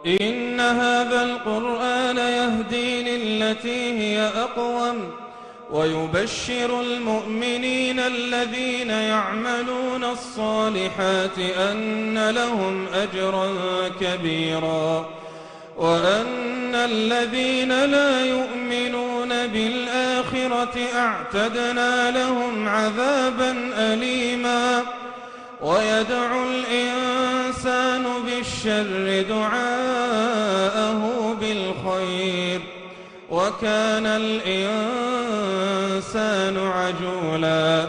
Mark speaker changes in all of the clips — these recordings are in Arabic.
Speaker 1: إن هذا القرآن يهدي للتي هي أقوم ويبشر المؤمنين الذين يعملون الصالحات أن لهم أجرا كبيرا وأن الذين لا يؤمنون بالآخرة أعتدنا لهم عذابا أليما ويدعو الإنسان بالشر دعاءه بالخير وكان الإنسان عجولا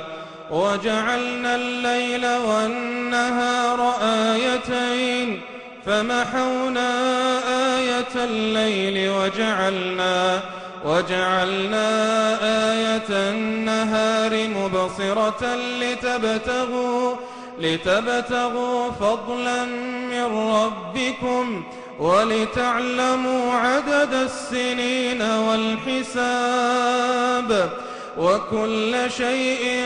Speaker 1: وجعلنا الليل والنهار آيتين فمحونا آية الليل وجعلنا آية النهار مبصرة لتبتغوا فضلا من ربكم ولتعلموا عدد السنين والحساب وكل شيء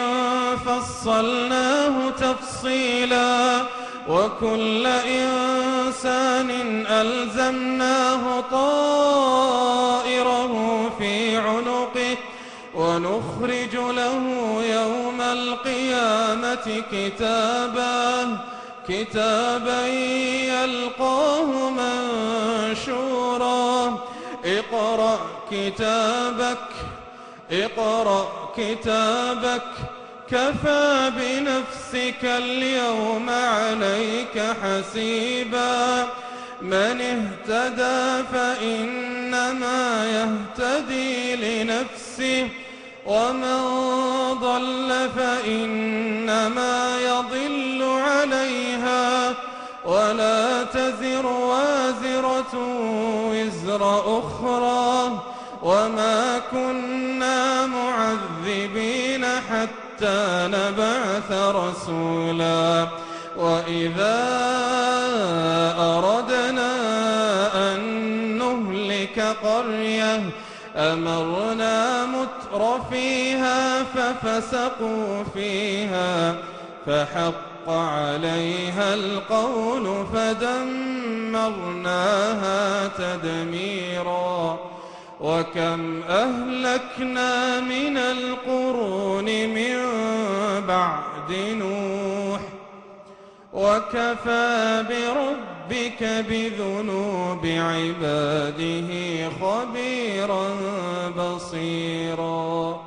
Speaker 1: فصلناه تفصيلا وكل إنسان ألزمناه طائره في عنقه ونخرج له يوم القيامة كتابا يلقاه منشورا اقرأ كتابك كفى بنفسك اليوم عليك حسيبا من اهتدى فإنما يهتدي لنفسه ومن ضل فإنما يضل عليها ولا تزر وازرة وزر أخرى وما كنا معذبين حتى نبعث رسولا وإذا أردنا أن نهلك قرية أمرنا مترفيها ففسقوا فيها فحق عليها القول فدمرناها تدميرا وكم أهلكنا من القرون من بعد نوح وكفى بربك بذنوب عباده خبيرا بصيرا.